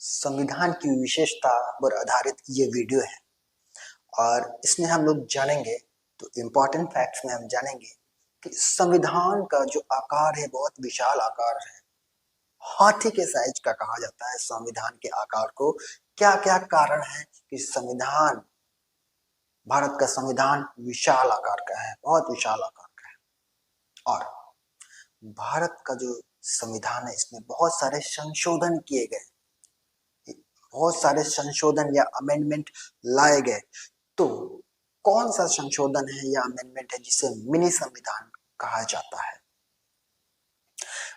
संविधान की विशेषता पर आधारित ये वीडियो है और इसमें हम लोग जानेंगे तो इम्पोर्टेंट फैक्ट्स में हम जानेंगे कि संविधान का जो आकार है बहुत विशाल आकार है। हाथी के साइज का कहा जाता है संविधान के आकार को। क्या क्या कारण है कि संविधान, भारत का संविधान विशाल आकार का है, बहुत विशाल आकार का है। और भारत का जो संविधान है इसमें बहुत सारे संशोधन किए गए, बहुत सारे संशोधन या अमेंडमेंट लाए गए। तो कौन सा संशोधन है या अमेंडमेंट है जिसे मिनी संविधान कहा जाता है?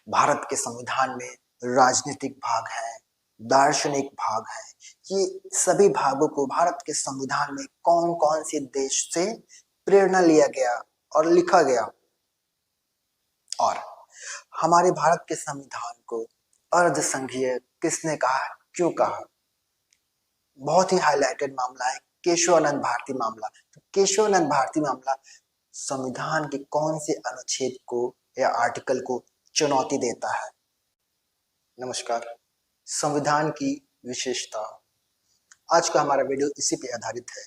भारत के संविधान में राजनीतिक भाग है, दार्शनिक भाग है। ये सभी भागों को भारत के संविधान में कौन कौन से देश से प्रेरणा लिया गया और लिखा गया। और हमारे भारत के संविधान को अर्ध संघीय किसने कहा, क्यों कहा? बहुत ही हाईलाइटेड मामला है केशवानंद भारती मामला। तो केशवानंद भारती मामला संविधान के कौन से अनुच्छेद को या आर्टिकल को चुनौती देता है? नमस्कार, संविधान की विशेषता। आज का हमारा वीडियो इसी पे आधारित है,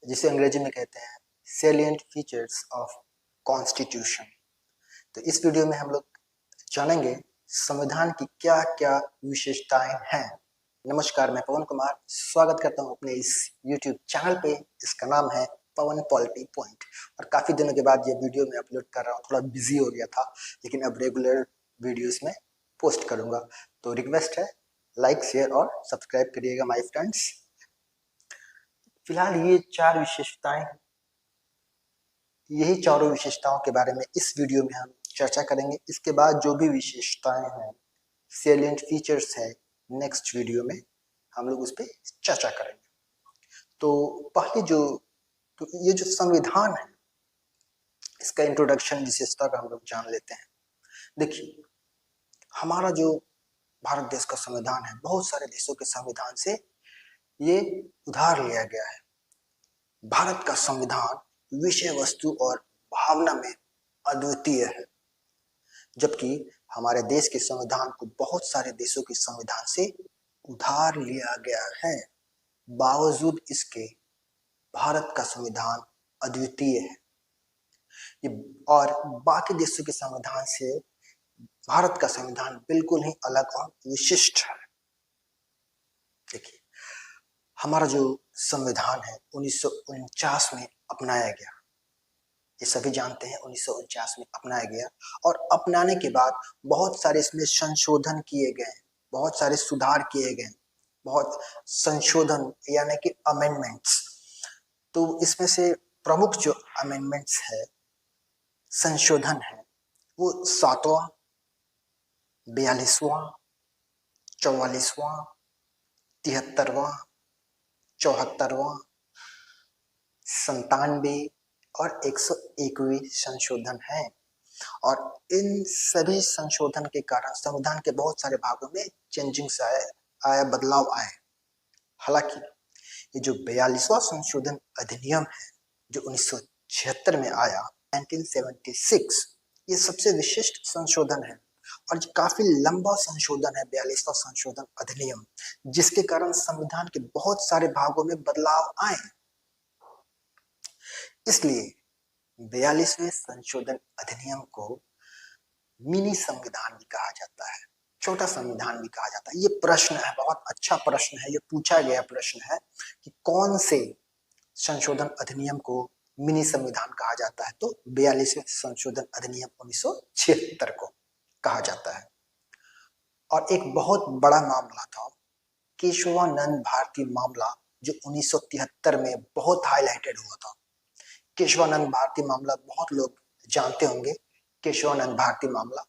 जिसे अंग्रेजी में कहते हैं सैलिएंट फीचर्स ऑफ कॉन्स्टिट्यूशन। तो इस वीडियो में हम लोग जानेंगे संविधान की क्या क्या विशेषताएं हैं। नमस्कार, मैं पवन कुमार स्वागत करता हूं अपने इस YouTube चैनल पे। इसका नाम है पवन पॉलिटी पॉइंट। और काफी दिनों के बाद ये वीडियो मैं अपलोड कर रहा हूँ, थोड़ा बिजी हो गया था, लेकिन अब रेगुलर वीडियोस में पोस्ट करूंगा। तो रिक्वेस्ट है, लाइक शेयर और सब्सक्राइब करिएगा माय फ्रेंड्स। फिलहाल ये चार विशेषताएं, यही चारों विशेषताओं के बारे में इस वीडियो में हम चर्चा करेंगे। इसके बाद जो भी विशेषताएं हैं, सैलिएंट फीचर्स है, नेक्स्ट वीडियो में हम लोग उस पर चर्चा करेंगे। तो पहले ये जो संविधान है, इसका इंट्रोडक्शन, विशेषता का हम लोग जान लेते हैं। देखिए, हमारा जो भारत देश का संविधान है, बहुत सारे देशों के संविधान से ये उधार लिया गया है। भारत का संविधान विषय वस्तु और भावना में अद्वितीय है, जबकि हमारे देश के संविधान को बहुत सारे देशों के संविधान से उधार लिया गया है। बावजूद इसके भारत का संविधान अद्वितीय है और बाकी देशों के संविधान से भारत का संविधान बिल्कुल ही अलग और विशिष्ट है। देखिए, हमारा जो संविधान है 1949 में अपनाया गया, ये सभी जानते हैं 1949 में अपनाया गया। और अपनाने के बाद बहुत सारे इसमें संशोधन किए गए, बहुत सारे सुधार किए गए, बहुत संशोधन यानी कि अमेंडमेंट्स। तो इसमें से प्रमुख जो अमेंडमेंट्स है, संशोधन है, वो 7वां, 42वां, 44वां, 73वां, 74वां, 97 और 101वीं संशोधन है। और इन सभी संशोधन के कारण संविधान के बहुत सारे भागों में चेंजिंग्स आया, बदलाव आए। हालांकि ये जो 42वां संशोधन अधिनियम है जो 1976 में आया, 1976, ये सबसे विशिष्ट संशोधन है और काफी लंबा संशोधन है 42वां संशोधन अधिनियम, जिसके कारण संविधान के बहुत सारे भागों में बदलाव आए। इसलिए 42वें संशोधन अधिनियम को मिनी संविधान भी कहा जाता है, छोटा संविधान भी कहा जाता है। ये प्रश्न है, बहुत अच्छा प्रश्न है, ये पूछा गया प्रश्न है कि कौन से संशोधन अधिनियम को मिनी संविधान कहा जाता है। तो 42वें संशोधन अधिनियम 1976 को कहा जाता है। और एक बहुत बड़ा मामला था केशवानंद भारती मामला, जो 1973 में बहुत हाईलाइटेड हुआ था। केशवानंद भारती मामला बहुत लोग जानते होंगे, केशवानंद भारती मामला।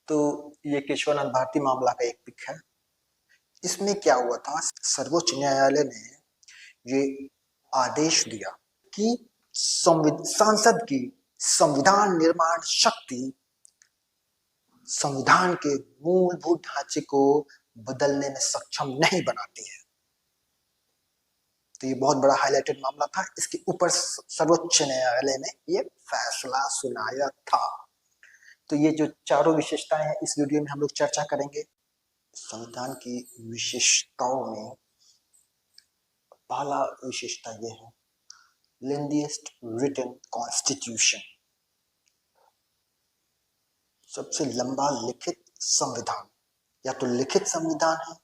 तो ये केशवानंद भारती मामला का एक पिक है। इसमें क्या हुआ था, सर्वोच्च न्यायालय ने ये आदेश दिया कि संसद की संविधान निर्माण शक्ति संविधान के मूलभूत ढांचे को बदलने में सक्षम नहीं बनाती है। तो ये बहुत बड़ा हाईलाइटेड मामला था। इसके ऊपर सर्वोच्च न्यायालय ने ये फैसला सुनाया था। तो ये जो चारों विशेषताएं हैं, इस वीडियो में हम लोग चर्चा करेंगे। संविधान की विशेषताओं में पहला विशेषता यह है, लेंथीएस्ट रिटन कॉन्स्टिट्यूशन, सबसे लंबा लिखित संविधान। या तो लिखित संविधान है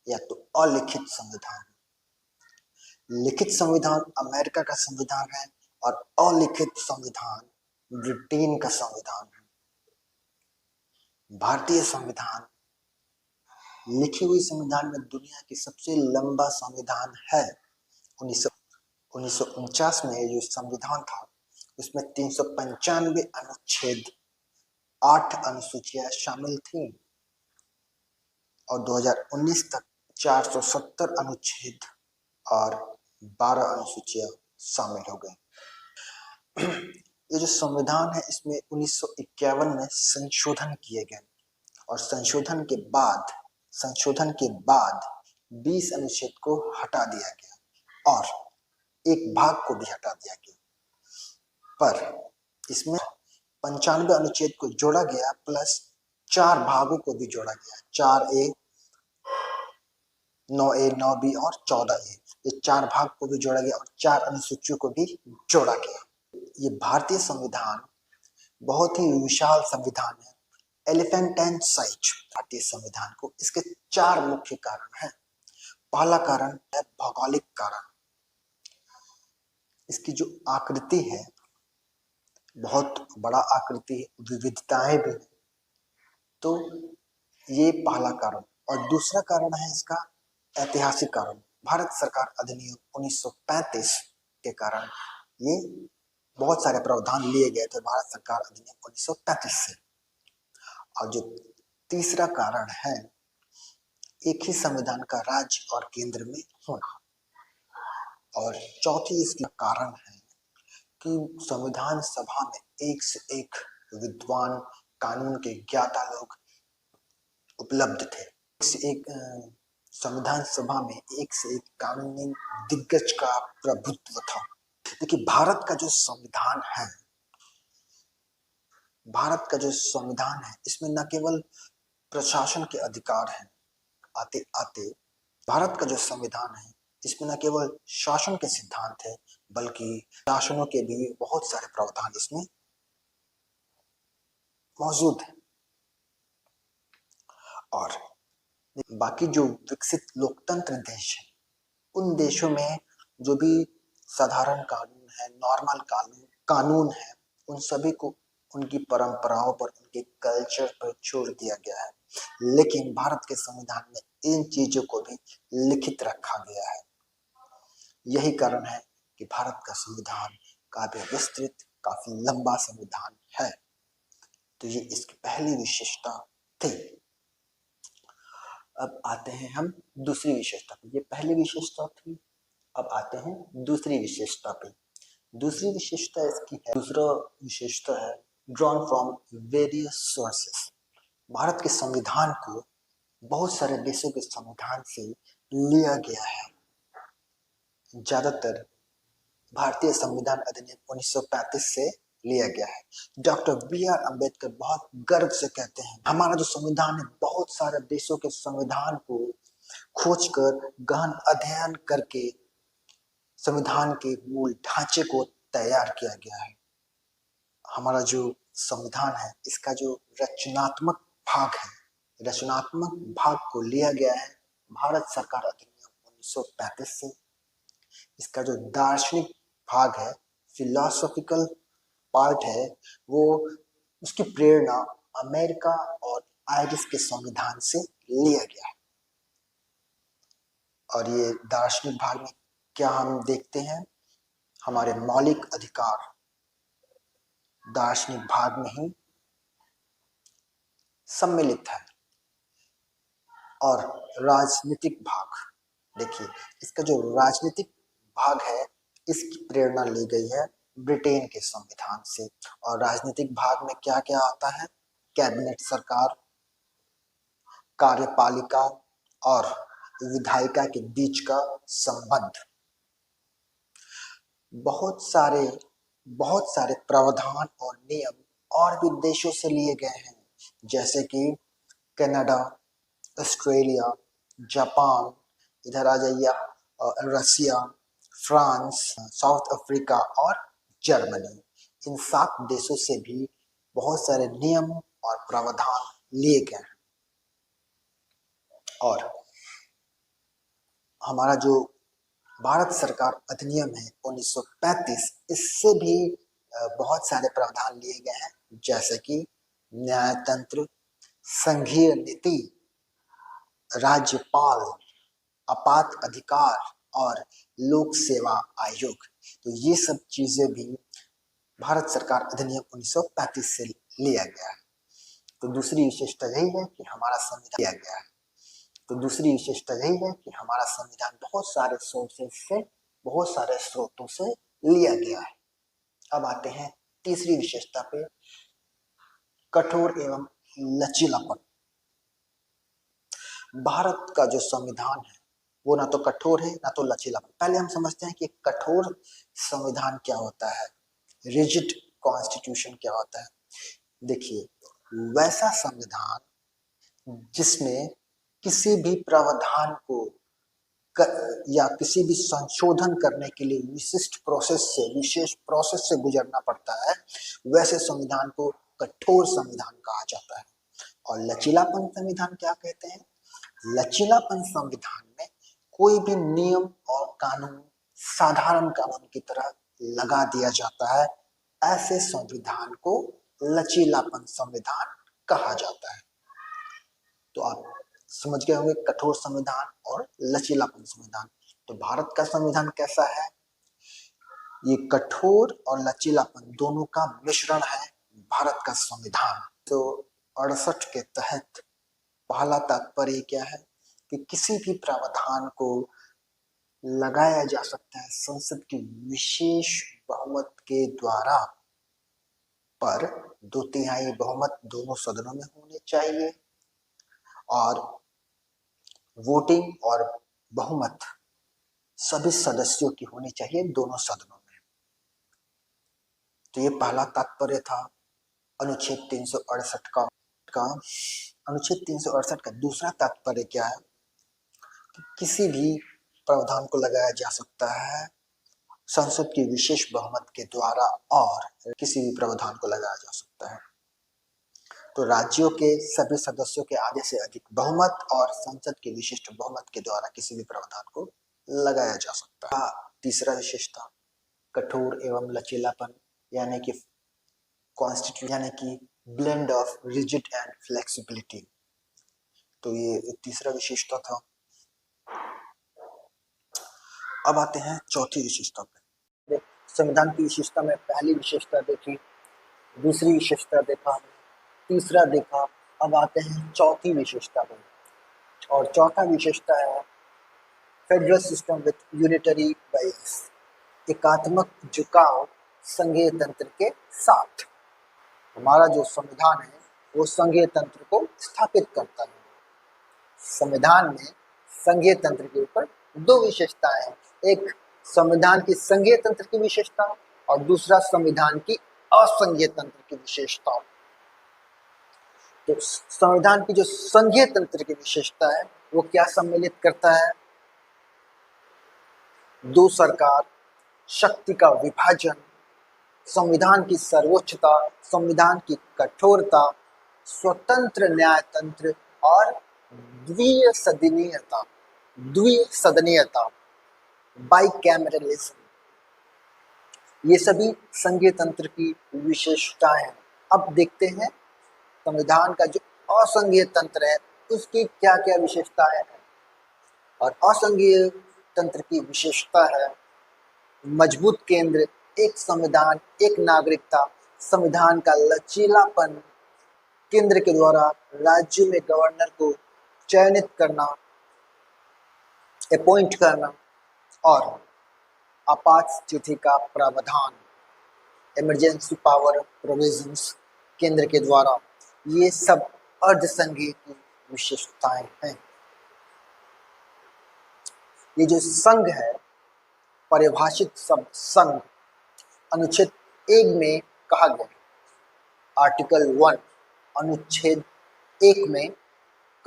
या तो अलिखित संविधान है। लिखित संविधान अमेरिका का संविधान है और अलिखित संविधान ब्रिटेन का संविधान है। भारतीय संविधान लिखी हुई संविधान में दुनिया की सबसे लंबा संविधान है। 1949 में जो संविधान था उसमें 395 अनुच्छेद, 8 अनुसूचियां शामिल थी और 2019 तक 470 अनुच्छेद और 12 अनुसूचियां शामिल हो गई। ये जो संविधान है इसमें 1951 में संशोधन किए गए और संशोधन के बाद 20 अनुच्छेद को हटा दिया गया और एक भाग को भी हटा दिया गया, पर इसमें 95 अनुच्छेद को जोड़ा गया प्लस 4 भागों को भी जोड़ा गया, 4A, 9A, 9B और 14A। ये 4 भाग को भी जोड़ा गया और 4 अनुसूचियों को भी जोड़ा गया। ये भारतीय संविधान बहुत ही विशाल संविधान है, एलिफेंटाइन साइज भारतीय संविधान को। इसके 4 मुख्य कारण हैं। पहला कारण है भौगोलिक कारण। इसकी जो आकृति है बहुत बड़ा आकृति, विविधताएं भी है, तो ये पहला कारण। और दूसरा कारण है इसका ऐतिहासिक कारण। भारत सरकार अधिनियम 1935 के कारण ये बहुत सारे प्रावधान लिए गए थे भारत सरकार अधिनियम 1935 से। और जो तीसरा कारण है एक ही संविधान का राज्य और केंद्र में होना। और चौथी इसका कारण है कि संविधान सभा में एक से एक विद्वान, कानून के ज्ञाता लोग उपलब्ध थे। एक संविधान सभा में एक से एक कानूनी दिग्गज का प्रभुत्व था। देखिए भारत का जो संविधान है इसमें न केवल प्रशासन के अधिकार हैं, आते आते भारत का जो संविधान है इसमें न केवल शासन के सिद्धांत है बल्कि शासनों के भी बहुत सारे प्रावधान इसमें मौजूद है। और बाकी जो विकसित लोकतंत्र देश है उन देशों में जो भी साधारण कानून है, नॉर्मल कानून है, उन सभी को उनकी परंपराओं पर, उनके कल्चर पर छोड़ दिया गया है। लेकिन भारत के संविधान में इन चीजों को भी लिखित रखा गया है। यही कारण है कि भारत का संविधान काफी विस्तृत, काफी लंबा संविधान है। तो ये इसकी पहली विशेषता थी। अब आते हैं हम दूसरी विशेषता पे। ये पहली विशेषता थी, अब आते हैं दूसरी विशेषता पे। दूसरी विशेषता इसकी है, दूसरा विशेषता है drawn from various sources. Bharat के संविधान को बहुत सारे देशों के संविधान से लिया गया है। ज्यादातर भारतीय संविधान अधिनियम 1935 से लिया गया है। Doctor B.R. अम्बेडकर बहुत गर्व से कहते हैं हमारा जो संविधान है बहुत सारे देशों के संविधान को खोजकर गहन अध्ययन करके संविधान के मूल ढांचे को तैयार किया गया है। हमारा जो संविधान है इसका जो रचनात्मक भाग को लिया गया है भारत सरकार अधिनियम 1935 से। इसका जो दार्शनिक भाग है, फिलोसॉफिकल पार्ट है, वो उसकी प्रेरणा अमेरिका और आयरिश के संविधान से लिया गया है। और ये दार्शनिक भाग में क्या हम देखते हैं, हमारे मौलिक अधिकार दार्शनिक भाग में ही सम्मिलित है। और राजनीतिक भाग, देखिए इसका जो राजनीतिक भाग है इसकी प्रेरणा ली गई है ब्रिटेन के संविधान से। और राजनीतिक भाग में क्या क्या आता है, कैबिनेट सरकार, कार्यपालिका और विधायिका के बीच का संबंध। बहुत सारे प्रावधान और नियम और भी देशों से लिए गए हैं, जैसे कि कनाडा, ऑस्ट्रेलिया, जापान, इधर आ जाइए रसिया, फ्रांस, साउथ अफ्रीका और जर्मनी। इन 7 देशों से भी बहुत सारे नियम और प्रावधान लिए गए हैं। और हमारा जो भारत सरकार अधिनियम है 1935, इससे भी बहुत सारे प्रावधान लिए गए हैं, जैसे कि न्यायतंत्र, संघीय नीति, राज्यपाल, आपात अधिकार और लोक सेवा आयोग। तो ये सब चीजें भी भारत सरकार अधिनियम 1935 से लिया गया है। तो दूसरी विशेषता यही है कि हमारा संविधान लिया गया है। तो दूसरी विशेषता यही है कि हमारा संविधान बहुत सारे सोर्सेस से, बहुत सारे स्रोतों से लिया गया है। अब आते हैं तीसरी विशेषता पे, कठोर एवं लचीलापन। भारत का जो संविधान है वो ना तो कठोर है ना तो लचीलापन। पहले हम समझते हैं कि कठोर संविधान क्या होता है, रिजिड कॉन्स्टिट्यूशन क्या होता है। देखिए, वैसा संविधान जिसमें किसी भी प्रावधान को या किसी भी संशोधन करने के लिए विशिष्ट प्रोसेस से, विशेष प्रोसेस से गुजरना पड़ता है, वैसे संविधान को कठोर संविधान कहा जाता है। और लचीलापन संविधान क्या कहते हैं? लचीलापन संविधान में कोई भी नियम और कानून साधारण कानून की तरह लगा दिया जाता है, ऐसे संविधान को लचीलापन संविधान कहा जाता है। तो आप समझ गए होंगे कठोर संविधान और लचीलापन संविधान। तो भारत का संविधान कैसा है? ये कठोर और लचीलापन दोनों का मिश्रण है भारत का संविधान। तो 68 के तहत पहला तात्पर्य क्या है कि किसी भी प्रावधान को लगाया जा सकता है संसद की विशेष बहुमत के द्वारा, पर 2/3 बहुमत दोनों सदनों में होने चाहिए और वोटिंग और बहुमत सभी सदस्यों की होनी चाहिए दोनों सदनों में। तो ये पहला तात्पर्य था अनुच्छेद 368 का। अनुच्छेद 368 का दूसरा तात्पर्य क्या है कि किसी भी प्रावधान को लगाया जा सकता है संसद की विशेष बहुमत के द्वारा, और किसी भी प्रावधान को लगाया जा सकता है तो राज्यों के सभी सदस्यों के आधे से अधिक बहुमत और संसद के विशिष्ट बहुमत के द्वारा किसी भी प्रावधान को लगाया जा सकता है। तीसरा विशेषता, कठोर एवं लचीलापन, यानी कि कॉन्स्टिट्यूशन, यानी कि blend of rigid and flexibility. तो ये तीसरा विशेषता था। अब आते हैं चौथी विशेषता पे। संविधान की विशेषता में पहली विशेषता देखी, दूसरी विशेषता देखा, तीसरा देखा। अब आते हैं चौथी विशेषता पे, और चौथा विशेषता है फेडरल सिस्टम विथ यूनिटरी बायस, एकात्मक झुकाव संघीय तंत्र के साथ। हमारा जो संविधान है वो संघीय तंत्र को स्थापित करता है। संविधान में संघीय तंत्र के ऊपर 2 विशेषताएं हैं, एक संविधान की संघीय तंत्र की विशेषता और दूसरा संविधान की असंघीय तंत्र की विशेषता। तो संविधान की जो संघीय तंत्र की विशेषता है वो क्या सम्मिलित करता है? 2 सरकार, शक्ति का विभाजन, संविधान की सर्वोच्चता, संविधान की कठोरता, स्वतंत्र न्यायतंत्र और द्विसदनीयता, बाइकैमरलिज्म, ये सभी संघीय तंत्र की विशेषताएं हैं। अब देखते हैं संविधान का जो असंघीय तंत्र है उसकी क्या क्या विशेषताएं हैं। और असंघीय तंत्र की विशेषता है मजबूत केंद्र, एक संविधान, एक नागरिकता, संविधान का लचीलापन, केंद्र के द्वारा राज्य में गवर्नर को चयनित करना, अपॉइंट करना, और आपात स्थिति का प्रावधान, इमरजेंसी पावर प्रोविजंस केंद्र के द्वारा। ये सब अर्धसंघीय की विशेषताएं हैं। ये जो संघ है, परिभाषित शब्द संघ अनुच्छेद 1 में कहा गया, आर्टिकल 1 अनुच्छेद 1 में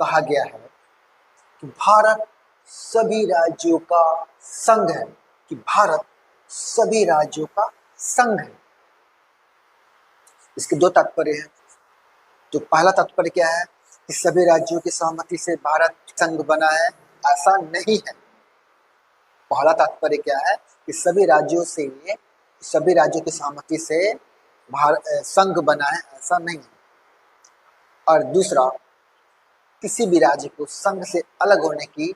कहा गया है भारत सभी राज्यों का संघ है, कि भारत सभी राज्यों का संघ है। इसके दो तात्पर्य हैं। तो पहला तात्पर्य क्या है कि सभी राज्यों की सहमति से भारत संघ बना है, ऐसा नहीं है। पहला तात्पर्य क्या है कि सभी राज्यों की सहमति से भारत संघ बना है, ऐसा नहीं है। और दूसरा, किसी भी राज्य को संघ से अलग होने की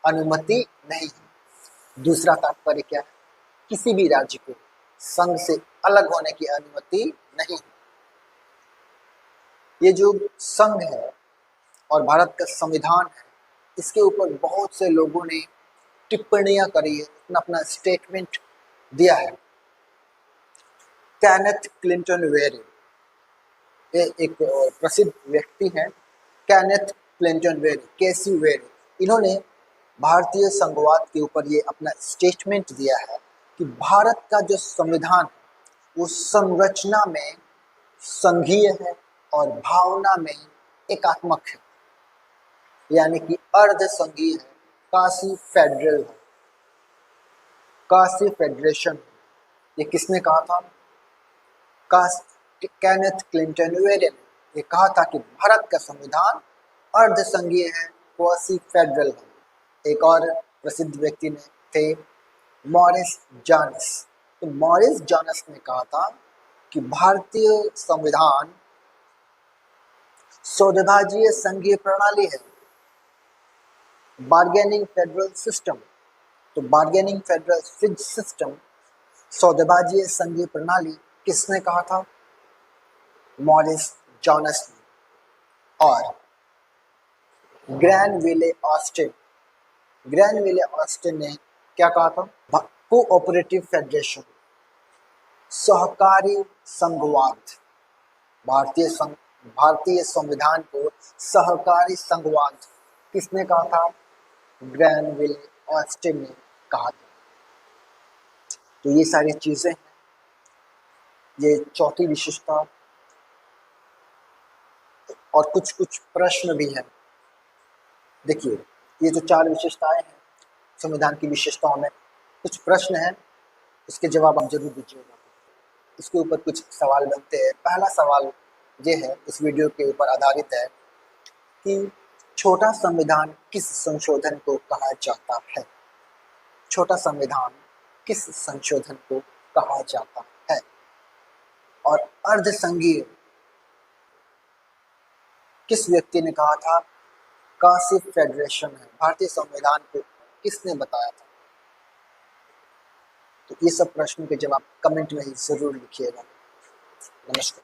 अनुमति नहीं है। दूसरा तात्पर्य क्या है, किसी भी राज्य को संघ से अलग होने की अनुमति नहीं है। ये जो संघ है और भारत का संविधान है, इसके ऊपर बहुत से लोगों ने टिप्पणियां करी है, अपना अपना स्टेटमेंट दिया है। कैनेथ क्लिंटन वेरे, ये एक प्रसिद्ध व्यक्ति हैं, कैनेथ क्लिंटन वेरे, केसी वेरे, इन्होंने भारतीय संघवाद के ऊपर ये अपना स्टेटमेंट दिया है कि भारत का जो संविधान वो संरचना में संघीय है और भावना में एकात्मक है, यानी कि अर्ध संघीय है, काशी फेडरल है, काशी फेडरेशन। ये किसने कहा था? कैनेथ क्लिंटन वेरे ने ये कहा था कि भारत का संविधान अर्ध संघीय है, क्वासी फेडरल है। एक और प्रसिद्ध व्यक्ति ने थे मॉरिस जॉनस। तो मॉरिस जॉनस ने कहा था कि भारतीय संविधान सौदेबाजी संघीय प्रणाली है, बार्गेनिंग फेडरल सिस्टम। तो बार्गेनिंग फेडरल सिस्टम, सौदेबाजी संघीय प्रणाली किसने कहा था? मॉरिस जॉनस ने। और ग्रैनविले ऑस्टिन ने क्या कहा था? कोऑपरेटिव फेडरेशन, सहकारी संघवाद। भारतीय संविधान को सहकारी संघवाद किसने कहा था? ग्रैनविले ऑस्टिन ने कहा था। तो ये सारी चीजें हैं, ये चौथी विशेषता। और कुछ कुछ प्रश्न भी हैं। देखिए, ये जो 4 विशेषताएं हैं संविधान की विशेषताओं में, कुछ प्रश्न हैं, उसके जवाब आप जरूर दीजिएगा। इसके ऊपर कुछ सवाल बनते हैं। पहला सवाल ये है, इस वीडियो के ऊपर आधारित है कि छोटा संविधान किस संशोधन को कहा जाता है? छोटा संविधान किस संशोधन को कहा जाता है? और अर्ध संघीय किस व्यक्ति ने कहा था? काशी फेडरेशन है। भारतीय संविधान को किसने बताया था? तो ये सब प्रश्नों के जवाब कमेंट में ही जरूर लिखिएगा। नमस्कार।